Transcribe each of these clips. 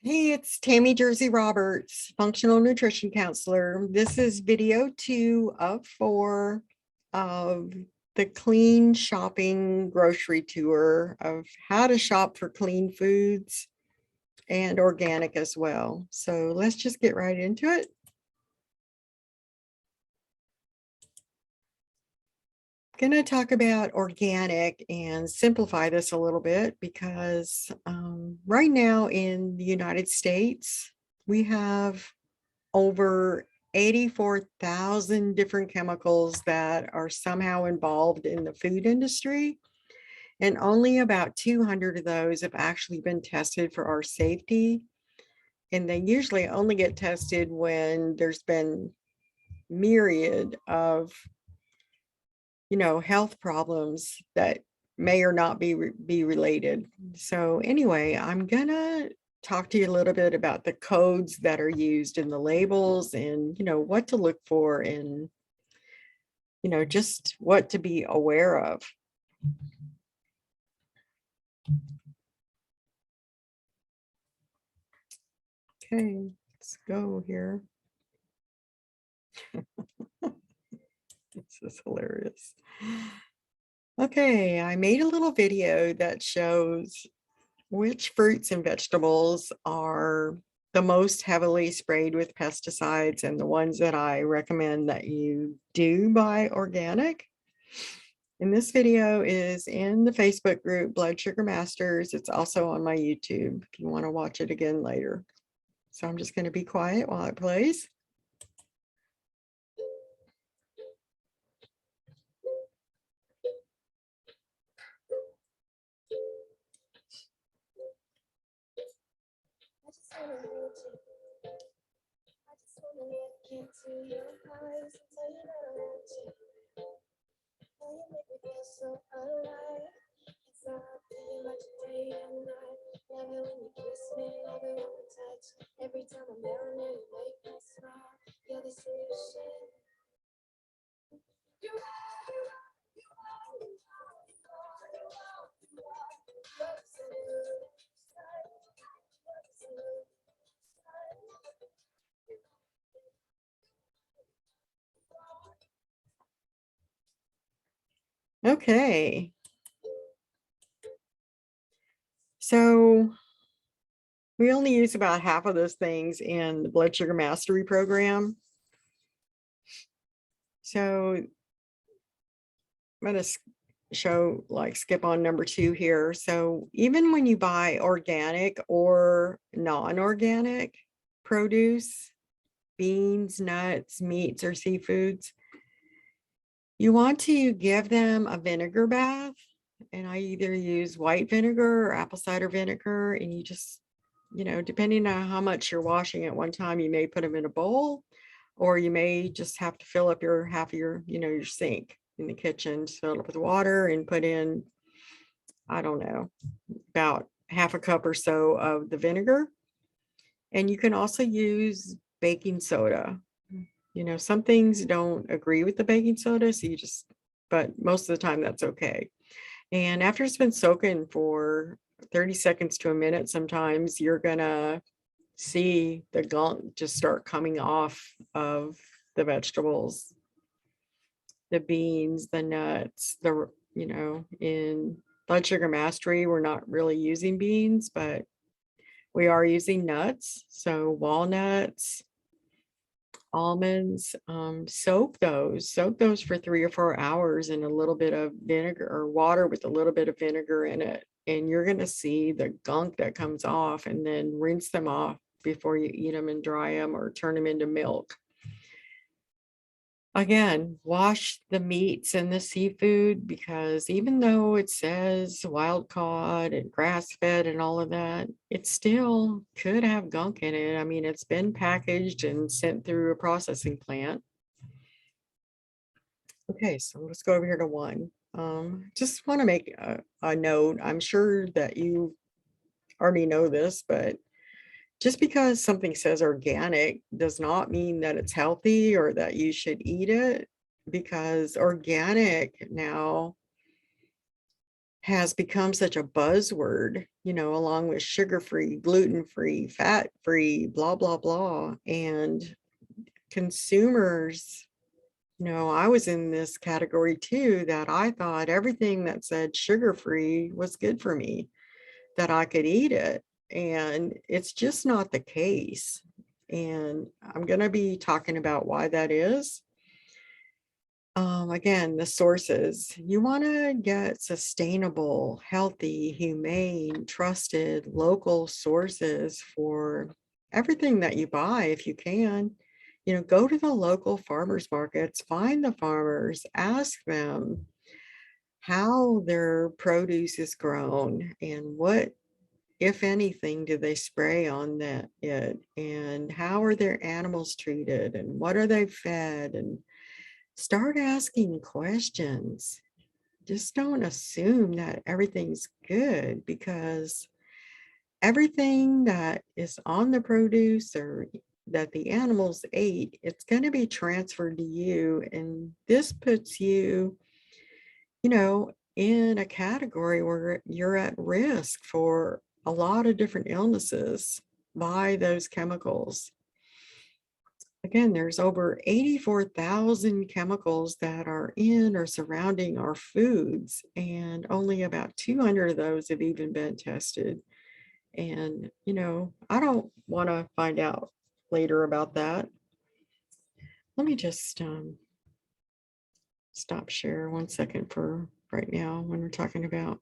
Hey, it's Tammy Jersey Roberts, functional nutrition counselor. This is video 2 of 4 of the clean shopping grocery tour of how to shop for clean foods and organic as well. So let's just get right into it. Going to talk about organic and simplify this a little bit because right now in the United States, we have over 84,000 different chemicals that are somehow involved in the food industry. And only about 200 of those have actually been tested for our safety. And they usually only get tested when there's been myriad of health problems that may or not be related. So anyway, I'm gonna talk to you a little bit about the codes that are used in the labels and what to look for and just what to be aware of. Okay, let's go here. This is hilarious. Okay, I made a little video that shows which fruits and vegetables are the most heavily sprayed with pesticides and the ones that I recommend that you do buy organic. And this video is in the Facebook group Blood Sugar Masters. It's also on my YouTube if you want to watch it again later. So I'm just going to be quiet while it plays. Into your eyes and tell you that I want you. Oh, you make me feel so alive. It's not pretty much day and night. Love it when you kiss me, love it when we touch. Every time I'm down there, you make me smile. You're the solution. You are, you are, you are, you are, you are, you are, you are. You're the solution. You're the solution. Okay. So we only use about half of those things in the Blood Sugar Mastery program. So I'm going to show skip on number 2 here. So even when you buy organic or non-organic produce, beans, nuts, meats, or seafoods, you want to give them a vinegar bath. And I either use white vinegar or apple cider vinegar. And you just, depending on how much you're washing at one time, you may put them in a bowl, or you may just have to fill up half of your, your sink in the kitchen, fill it up with water and put in, I don't know, about half a cup or so of the vinegar. And you can also use baking soda. Some things don't agree with the baking soda, so but most of the time that's okay. And after it's been soaking for 30 seconds to a minute, sometimes you're gonna see the gunk just start coming off of the vegetables, the beans, the nuts, in Blood Sugar Mastery, we're not really using beans, but we are using nuts. So walnuts, almonds, soak those for 3 or 4 hours in a little bit of vinegar or water with a little bit of vinegar in it. And you're going to see the gunk that comes off, and then rinse them off before you eat them and dry them or turn them into milk. Again, wash the meats and the seafood, because even though it says wild caught and grass fed and all of that, it still could have gunk in it. I mean, it's been packaged and sent through a processing plant. Okay, so let's go over here to 1. Just want to make a note. I'm sure that you already know this, but just because something says organic does not mean that it's healthy or that you should eat it, because organic now has become such a buzzword, you know, along with sugar-free, gluten-free, fat-free, blah, blah, blah. And consumers, you know, I was in this category too, that I thought everything that said sugar-free was good for me, that I could eat it. And it's just not the case. And I'm going to be talking about why that is. Again, the sources. You want to get sustainable, healthy, humane, trusted local sources for everything that you buy if you can. You know, go to the local farmers markets, find the farmers, ask them how their produce is grown and what, if anything, do they spray on it, and how are their animals treated and what are they fed, and start asking questions. Just don't assume that everything's good, because everything that is on the produce or that the animals ate, it's going to be transferred to you. And this puts you, you know, in a category where you're at risk for a lot of different illnesses by those chemicals. Again, there's over 84,000 chemicals that are in or surrounding our foods, and only about 200 of those have even been tested. And, you know, I don't want to find out later about that. Let me just stop share 1 second for right now when we're talking about,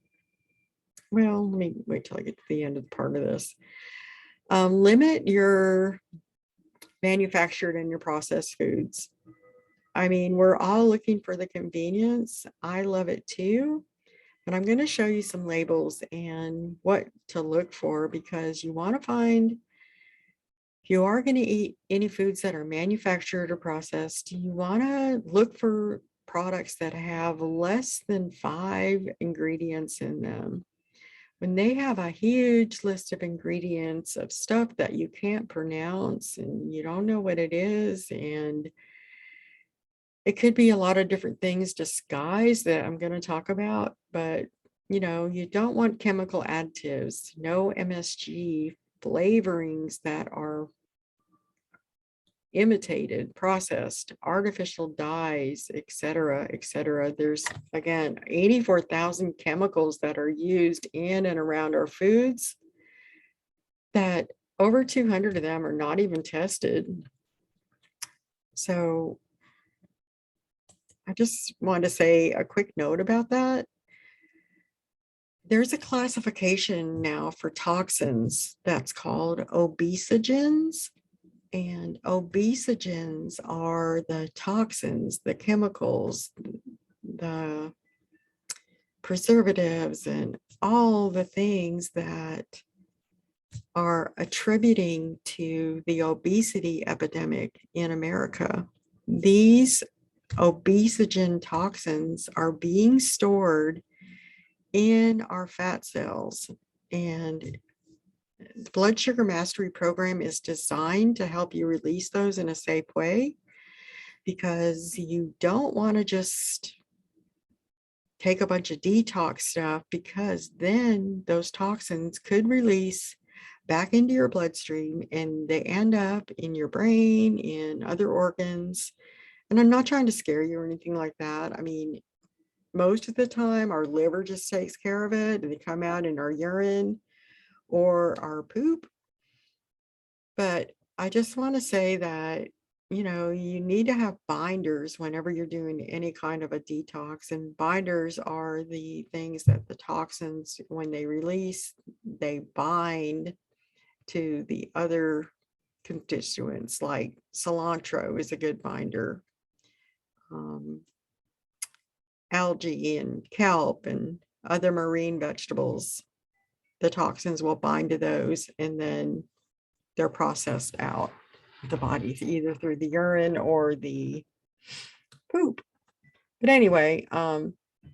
well, let me wait till I get to the end of the part of this. Limit your manufactured and your processed foods. I mean, we're all looking for the convenience. I love it too. But I'm going to show you some labels and what to look for, because you want to find, if you are going to eat any foods that are manufactured or processed, you want to look for products that have less than 5 ingredients in them. When they have a huge list of ingredients of stuff that you can't pronounce and you don't know what it is, and it could be a lot of different things disguised that I'm going to talk about, but you know, you don't want chemical additives, no MSG, flavorings that are imitated, processed, artificial dyes, etc., etc. There's, again, 84,000 chemicals that are used in and around our foods, that over 200 of them are not even tested. So I just want to say a quick note about that. There's a classification now for toxins that's called obesogens. And obesogens are the toxins, the chemicals, the preservatives, and all the things that are attributing to the obesity epidemic in America. These obesogen toxins are being stored in our fat cells, and the blood sugar mastery program is designed to help you release those in a safe way, because you don't want to just take a bunch of detox stuff, because then those toxins could release back into your bloodstream and they end up in your brain, in other organs. And I'm not trying to scare you or anything like that. I mean, most of the time our liver just takes care of it, and they come out in our urine or our poop. But I just want to say that, you know, you need to have binders whenever you're doing any kind of a detox. And binders are the things that the toxins, when they release, they bind to the other constituents, like cilantro is a good binder. Algae and kelp and other marine vegetables, the toxins will bind to those, and then they're processed out the body, either through the urine or the poop. But anyway,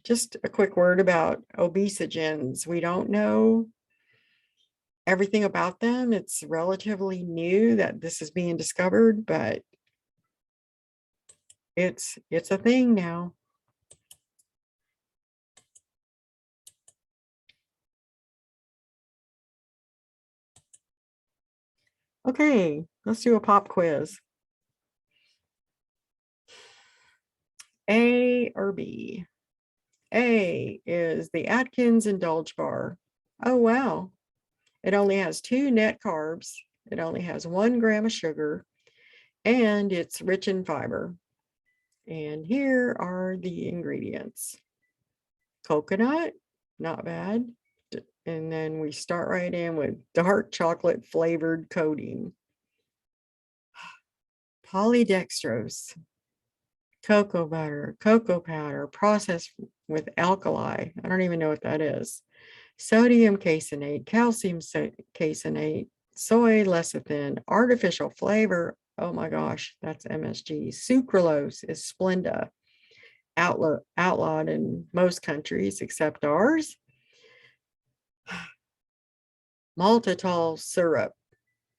just a quick word about obesogens. We don't know everything about them. It's relatively new that this is being discovered, but it's a thing now. Okay, let's do a pop quiz. A or B? A is the Atkins Indulge Bar. Oh, wow. It only has 2 net carbs. It only has 1 gram of sugar, and it's rich in fiber. And here are the ingredients. Coconut, not bad. And then we start right in with dark chocolate flavored coating. Polydextrose, cocoa butter, cocoa powder, processed with alkali. I don't even know what that is. Sodium caseinate, calcium caseinate, soy lecithin, artificial flavor. Oh my gosh, that's MSG. Sucralose is Splenda, outlawed in most countries except ours. Maltitol syrup,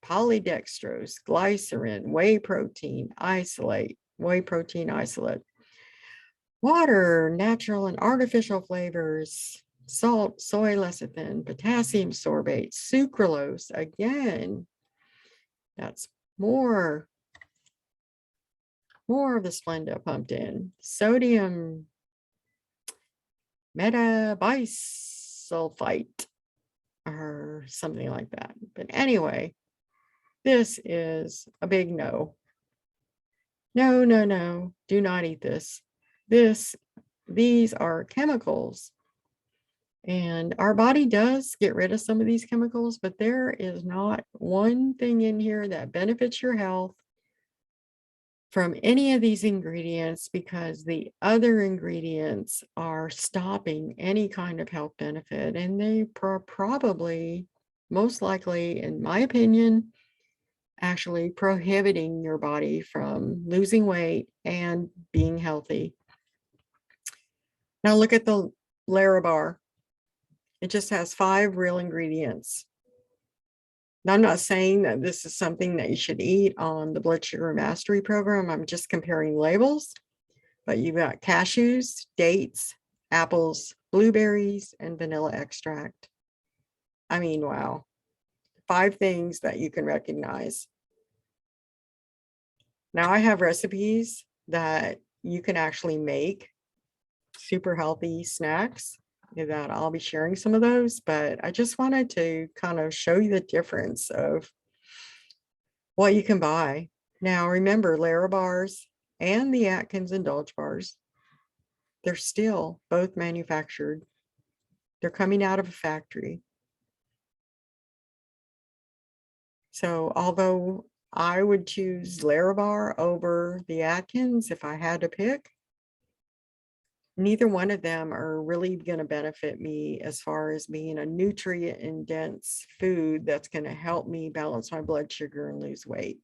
polydextrose, glycerin, whey protein isolate, water, natural and artificial flavors, salt, soy lecithin, potassium sorbate, sucralose. Again, that's more of the Splenda pumped in. Sodium metabisulfite or something like that. But anyway, this is a big no. No, no, no, do not eat this. These are chemicals. And our body does get rid of some of these chemicals, but there is not one thing in here that benefits your health from any of these ingredients, because the other ingredients are stopping any kind of health benefit. And they probably, most likely, in my opinion, actually prohibiting your body from losing weight and being healthy. Now look at the Larabar. It just has 5 real ingredients. Now, I'm not saying that this is something that you should eat on the Blood Sugar Mastery program. I'm just comparing labels. But you've got cashews, dates, apples, blueberries, and vanilla extract. I mean, wow. 5 things that you can recognize. Now I have recipes that you can actually make super healthy snacks that I'll be sharing some of those, but I just wanted to kind of show you the difference of what you can buy. Now remember, Larabars and the Atkins Indulge bars, they're still both manufactured. They're coming out of a factory. So although I would choose Larabar over the Atkins if I had to pick, neither one of them are really going to benefit me as far as being a nutrient and dense food that's going to help me balance my blood sugar and lose weight.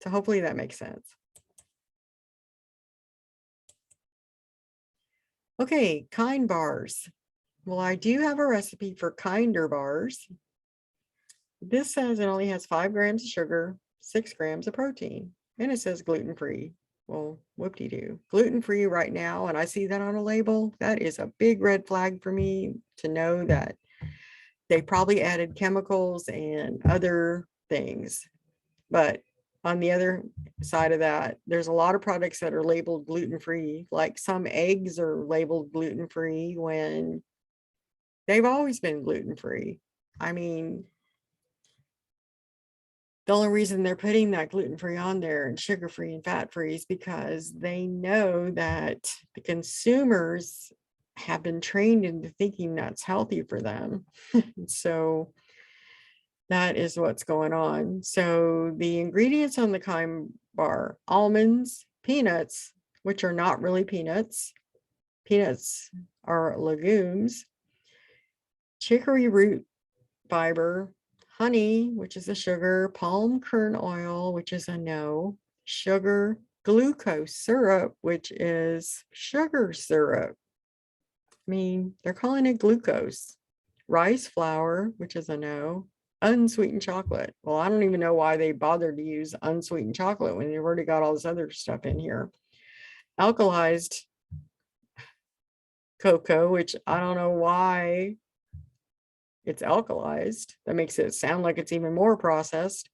So hopefully that makes sense. Okay, Kind bars. Well, I do have a recipe for Kinder bars. This says it only has 5 grams of sugar, 6 grams of protein, and it says gluten-free. Well, whoop-de-doo. Gluten-free right now, and I see that on a label. That is a big red flag for me to know that they probably added chemicals and other things. But on the other side of that, there's a lot of products that are labeled gluten-free, like some eggs are labeled gluten-free when they've always been gluten-free. I mean, the only reason they're putting that gluten-free on there and sugar-free and fat-free is because they know that the consumers have been trained into thinking that's healthy for them. So that is what's going on. So the ingredients on the Kind bar: almonds, peanuts, which are not really peanuts. Peanuts are legumes, chicory root fiber, honey, which is a sugar, palm kernel oil, which is a no, sugar, glucose syrup, which is sugar syrup. I mean, they're calling it glucose. Rice flour, which is a no. Unsweetened chocolate. Well, I don't even know why they bothered to use unsweetened chocolate when they've already got all this other stuff in here. Alkalized cocoa, which I don't know why it's alkalized. That makes it sound like it's even more processed.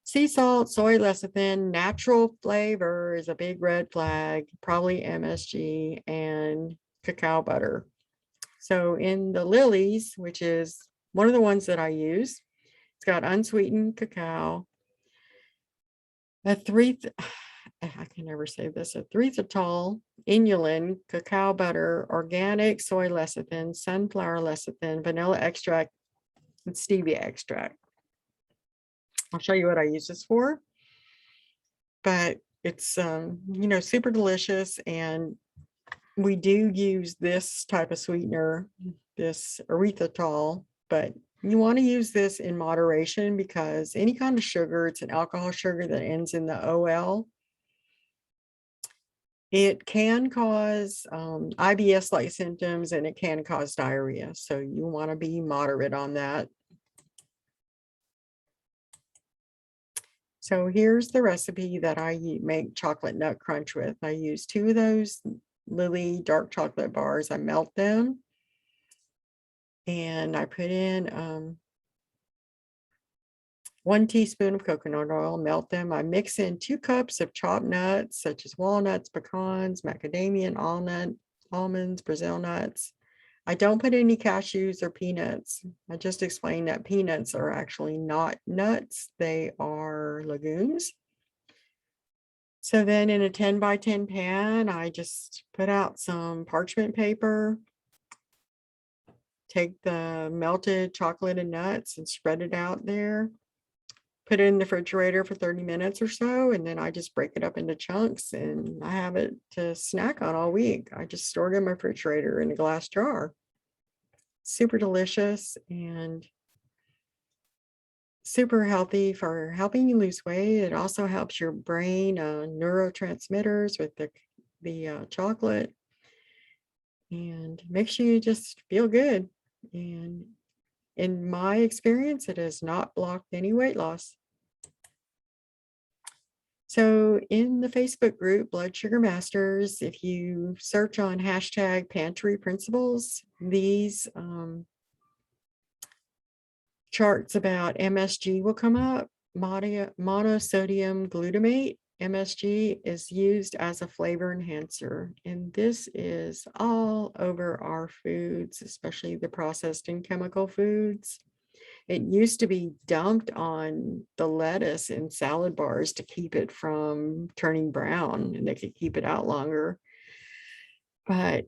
Sea salt, soy lecithin, natural flavor is a big red flag, probably MSG, and cacao butter. So in the lilies, which is one of the ones that I use, it's got unsweetened cacao, a I can never say this, a erythritol, inulin, cacao butter, organic soy lecithin, sunflower lecithin, vanilla extract, and stevia extract. I'll show you what I use this for, but it's, super delicious. And we do use this type of sweetener, this erythritol, but you want to use this in moderation because any kind of sugar, it's an alcohol sugar that ends in the OL. It can cause IBS-like symptoms, and it can cause diarrhea. So you want to be moderate on that. So here's the recipe that I make chocolate nut crunch with. I use 2 of those Lily dark chocolate bars. I melt them and I put in 1 teaspoon of coconut oil, melt them. I mix in 2 cups of chopped nuts, such as walnuts, pecans, macadamia, and almonds, Brazil nuts. I don't put any cashews or peanuts. I just explained that peanuts are actually not nuts. They are legumes. So then in a 10 by 10 pan, I just put out some parchment paper, take the melted chocolate and nuts and spread it out there, put it in the refrigerator for 30 minutes or so, and then I just break it up into chunks and I have it to snack on all week. I just store it in my refrigerator in a glass jar. Super delicious and super healthy for helping you lose weight. It also helps your brain neurotransmitters with the chocolate, and makes you just feel good. And in my experience, it has not blocked any weight loss. So in the Facebook group, Blood Sugar Masters, if you search on hashtag pantry principles, these charts about MSG will come up. Monosodium glutamate, MSG, is used as a flavor enhancer. And this is all over our foods, especially the processed and chemical foods. It used to be dumped on the lettuce in salad bars to keep it from turning brown, and they could keep it out longer. But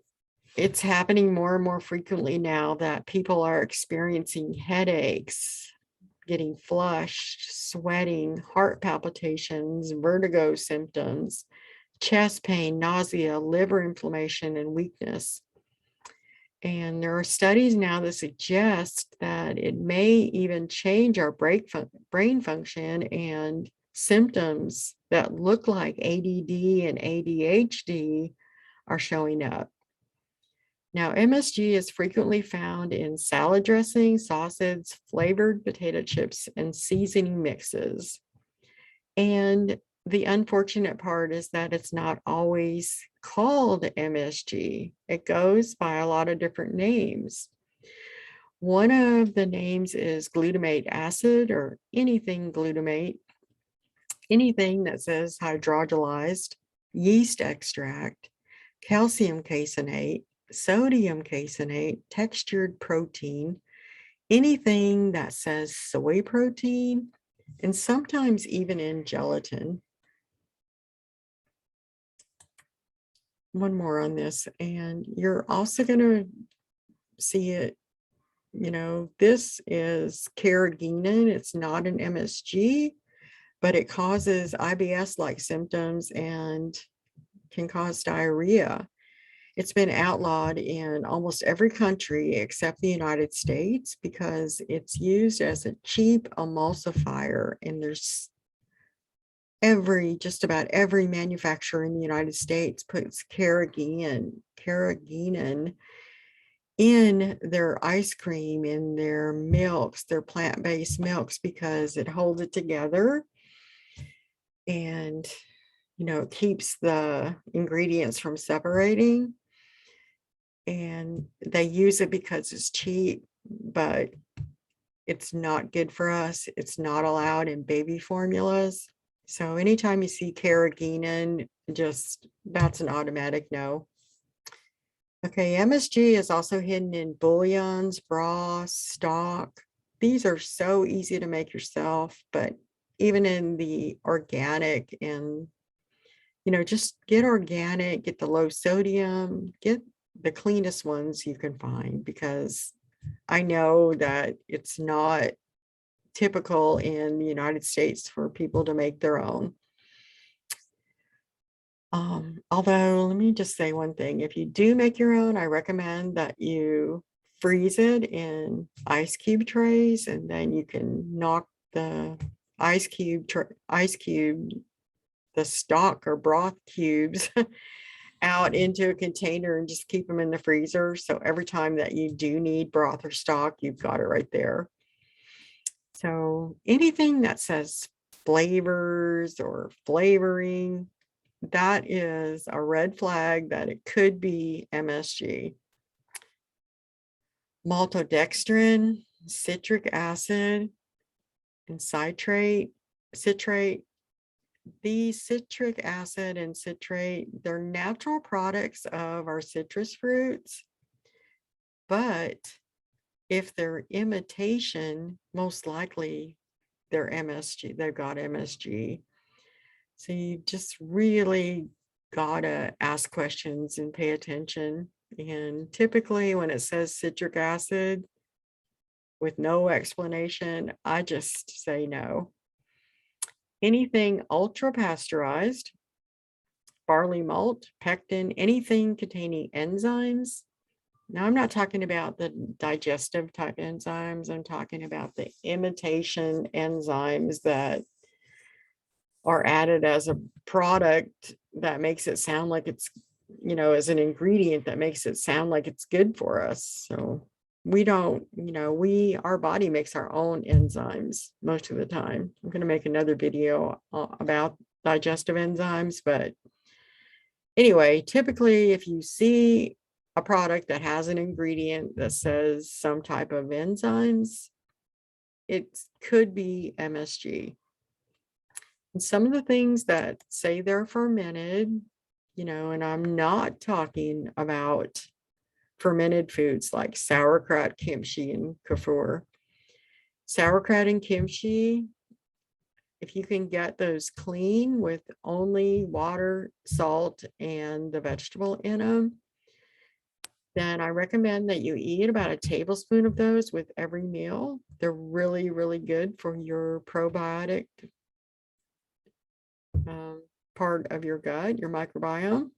it's happening more and more frequently now that people are experiencing headaches, getting flushed, sweating, heart palpitations, vertigo symptoms, chest pain, nausea, liver inflammation, and weakness. And there are studies now that suggest that it may even change our brain function, and symptoms that look like ADD and ADHD are showing up. Now, MSG is frequently found in salad dressing, sausage, flavored potato chips, and seasoning mixes. And the unfortunate part is that it's not always called MSG. It goes by a lot of different names. One of the names is glutamate acid, or anything glutamate, anything that says hydrogenolized, yeast extract, calcium caseinate, sodium caseinate, textured protein, anything that says soy protein, and sometimes even in gelatin. One more on this, and you're also going to see it, this is carrageenan. It's not an MSG, but it causes IBS-like symptoms and can cause diarrhea. It's been outlawed in almost every country except the United States because it's used as a cheap emulsifier. And there's just about every manufacturer in the United States puts carrageenan in their ice cream, in their milks, their plant-based milks, because it holds it together and, it keeps the ingredients from separating. And they use it because it's cheap, but It's not good for us. It's not allowed in baby formulas. So anytime you see carrageenan, just that's an automatic no. Okay, MSG is also hidden in bouillons, broth, stock. These are so easy to make yourself, but even in the organic and, just get organic, get the low sodium, get the cleanest ones you can find, because I know that it's not typical in the United States for people to make their own. Although, let me just say one thing. If you do make your own, I recommend that you freeze it in ice cube trays, and then you can knock the ice cube, the stock or broth cubes out into a container and just keep them in the freezer. So every time that you do need broth or stock, you've got it right there. So anything that says flavors or flavoring, that is a red flag that it could be MSG. Maltodextrin, citric acid, and citrate. These citric acid and citrate, they're natural products of our citrus fruits, but if they're imitation, most likely they're MSG, they've got MSG. So you just really gotta ask questions and pay attention. And typically when it says citric acid with no explanation, I just say no. Anything ultra pasteurized, barley malt, pectin, anything containing enzymes. Now, I'm not talking about the digestive type enzymes. I'm talking about the imitation enzymes that are added as a product that makes it sound like it's, as an ingredient that makes it sound like it's good for us. So we don't, our body makes our own enzymes most of the time. I'm going to make another video about digestive enzymes, but anyway, typically if you see a product that has an ingredient that says some type of enzymes, it could be MSG. And some of the things that say they're fermented, and I'm not talking about fermented foods like sauerkraut, kimchi, and kefir. Sauerkraut and kimchi, if you can get those clean with only water, salt, and the vegetable in them, then I recommend that you eat about a tablespoon of those with every meal. They're really, really good for your probiotic part of your gut, your microbiome.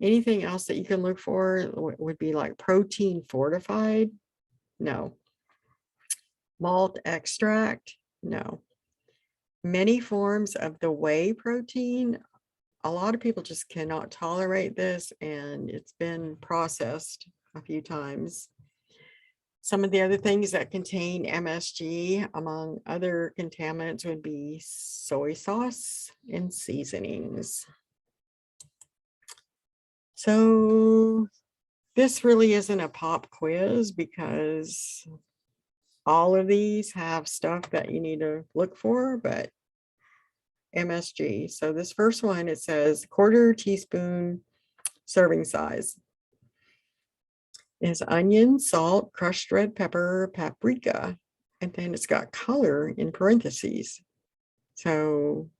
Anything else that you can look for would be like protein fortified. No. Malt extract. No. Many forms of the whey protein. A lot of people just cannot tolerate this, and it's been processed a few times. Some of the other things that contain MSG, among other contaminants, would be soy sauce and seasonings. So this really isn't a pop quiz because all of these have stuff that you need to look for, but MSG. So this first one, it says 1/4 teaspoon serving size. Is onion, salt, crushed red pepper, paprika, and then it's got color in parentheses. So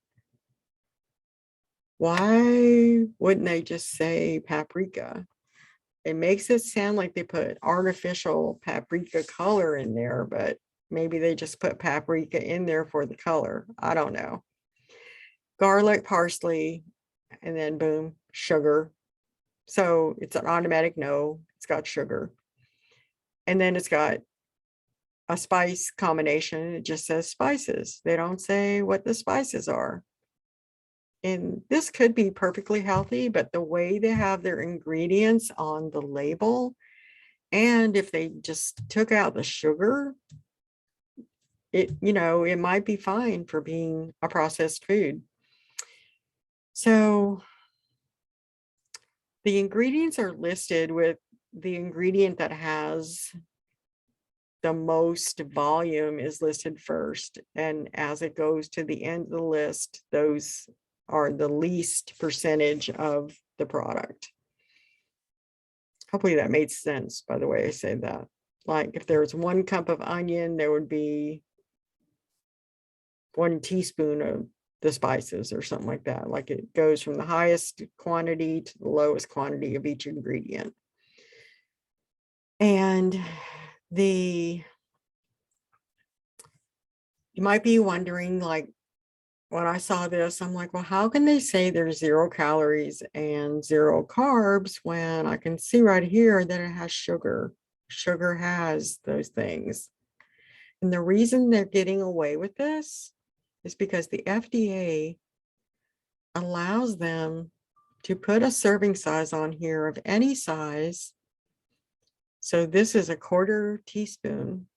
why wouldn't they just say paprika? It makes it sound like they put artificial paprika color in there, but maybe they just put paprika in there for the color. I don't know. Garlic, parsley, and then boom, sugar. So it's an automatic no. It's got sugar. And then it's got a spice combination. It just says spices. They don't say what the spices are. And this could be perfectly healthy, but the way they have their ingredients on the label, and if they just took out the sugar, it might be fine for being a processed food. So the ingredients are listed with the ingredient that has the most volume is listed first. And as it goes to the end of the list, those are the least percentage of the product. Hopefully that made sense by the way I say that. Like if there was 1 cup of onion, there would be 1 teaspoon of the spices or something like that. Like it goes from the highest quantity to the lowest quantity of each ingredient. And you might be wondering, like, when I saw this, I'm like, well, how can they say there's 0 calories and 0 carbs when I can see right here that it has sugar? Sugar has those things. And the reason they're getting away with this is because the FDA allows them to put a serving size on here of any size. So this is a 1/4 teaspoon.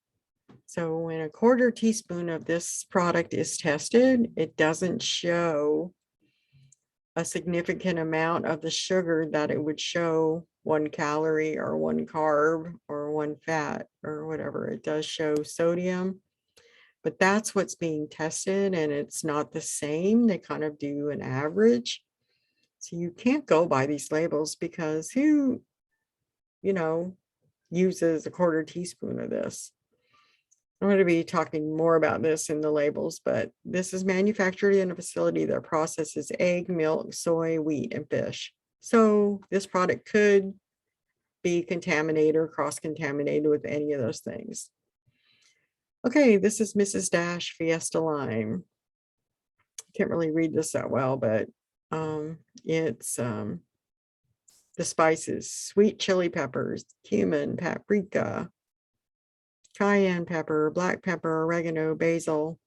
So when a 1/4 teaspoon of this product is tested, it doesn't show a significant amount of the sugar that it would show 1 calorie or 1 carb or 1 fat or whatever. It does show sodium, but that's what's being tested, and it's not the same. They kind of do an average. So you can't go by these labels because who, uses a 1/4 teaspoon of this? I'm going to be talking more about this in the labels, but this is manufactured in a facility that processes egg, milk, soy, wheat, and fish. So this product could be contaminated or cross-contaminated with any of those things. Okay, this is Mrs. Dash Fiesta Lime. Can't really read this that well, but it's the spices: sweet chili peppers, cumin, paprika, cayenne pepper, black pepper, oregano, basil.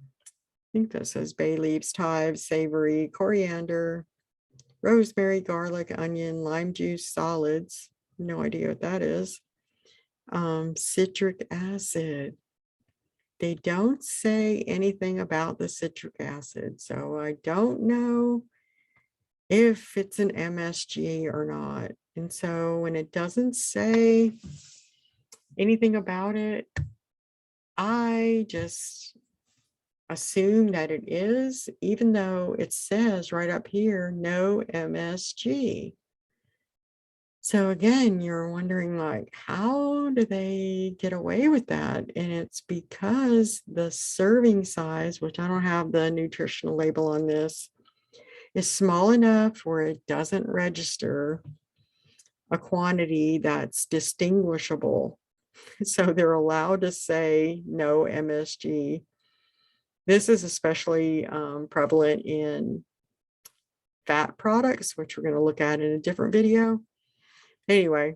I think that says bay leaves, chives, savory, coriander, rosemary, garlic, onion, lime juice, solids. No idea what that is. Citric acid. They don't say anything about the citric acid, so I don't know if it's an MSG or not. And so when it doesn't say anything about it, I just assume that it is, even though it says right up here, no MSG. So again, you're wondering, like, how do they get away with that? And it's because the serving size, which I don't have the nutritional label on this, is small enough where it doesn't register a quantity that's distinguishable. So they're allowed to say no MSG. This is especially prevalent in fat products, which we're going to look at in a different video. Anyway,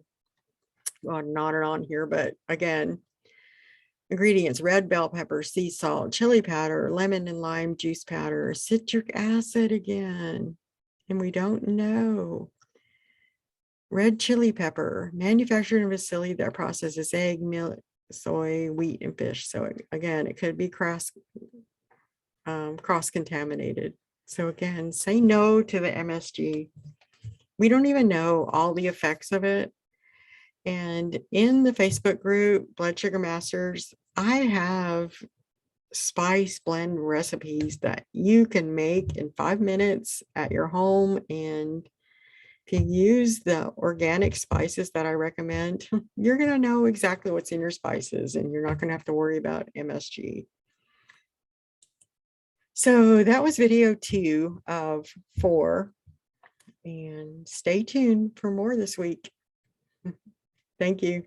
on and on here, but again, ingredients: red bell pepper, sea salt, chili powder, lemon and lime juice powder, citric acid again, and we don't know. Red chili pepper, manufactured in a facility that processes egg, milk, soy, wheat, and fish. So again, it could be cross-contaminated. So again, say no to the MSG. We don't even know all the effects of it. And in the Facebook group, Blood Sugar Masters, I have spice blend recipes that you can make in 5 minutes at your home. And if you use the organic spices that I recommend, you're going to know exactly what's in your spices, and you're not going to have to worry about MSG. So that was video 2 of 4. And stay tuned for more this week. Thank you.